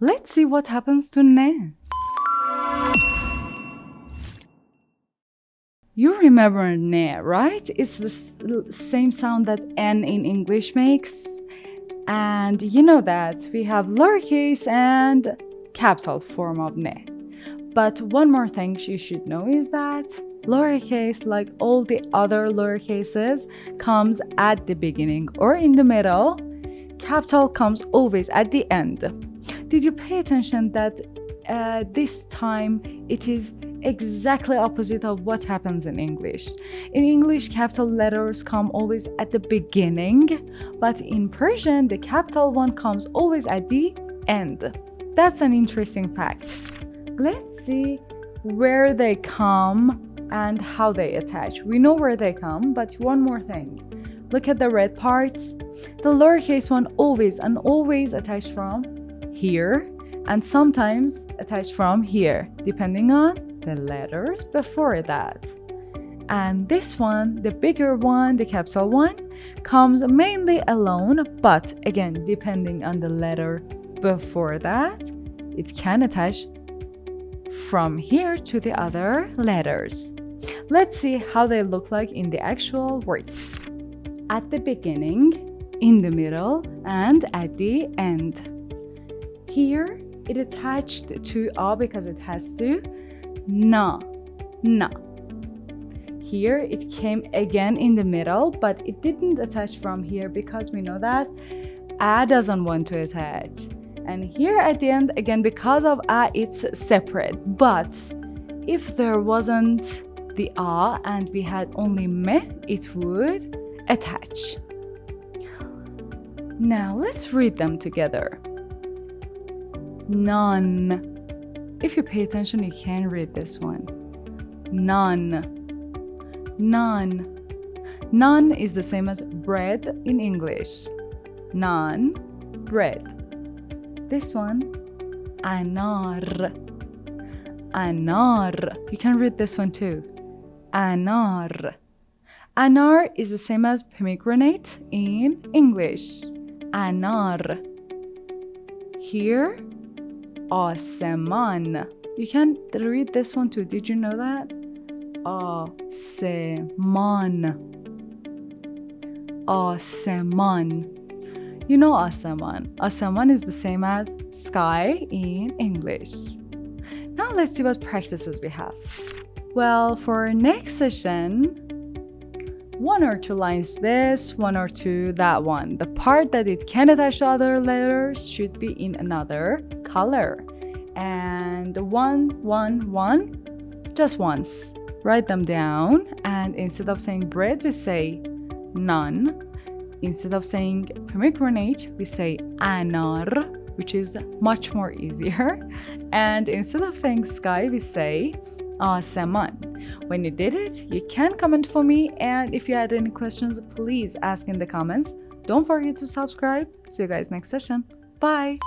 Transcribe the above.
Let's see what happens to ne. You remember ne, right? It's the same sound that n in English makes. And you know that we have lowercase and capital form of ne. But one more thing you should know is that lowercase, like all the other lowercases, comes at the beginning or in the middle. Capital comes always at the end. Did you pay attention that this time it is exactly opposite of what happens in English? In English, capital letters come always at the beginning, but in Persian, the capital one comes always at the end. That's an interesting fact. Let's see where they come and how they attach. We know where they come, but one more thing. Look at the red parts. The lowercase one always attached from here, and sometimes attached from here, depending on the letters before that. And this one, the bigger one, the capital one, comes mainly alone, but again, depending on the letter before that, it can attach from here to the other letters. Let's see how they look like in the actual words. At the beginning, in the middle, and at the end. Here, it attached to a because it has to na. Here, it came again in the middle, but it didn't attach from here because we know that a doesn't want to attach. And here at the end, again, because of a, it's separate. But if there wasn't the a and we had only me, it would attach. Now let's read them together. None. If you pay attention, you can read this one. None. None. None is the same as bread in English. None, bread. This one, anar. Anar. You can read this one too. Anar. Anar is the same as pomegranate in English. Anar. Here, aseman. You can read this one too. Did you know that? Aseman. Aseman. You know aseman. Aseman is the same as sky in English. Now let's see what practices we have. Well, for our next session, 1 or 2 lines this, 1 or 2 that one. The part that it can attach to other letters should be in another color. And 1, just once. Write them down, and instead of saying bread, we say none. Instead of saying pomegranate, we say anar, which is much more easier. And instead of saying sky, we say aseman. When you did it, you can comment for me, and if you had any questions, please ask in the comments. Don't forget to subscribe. See you guys next session. Bye.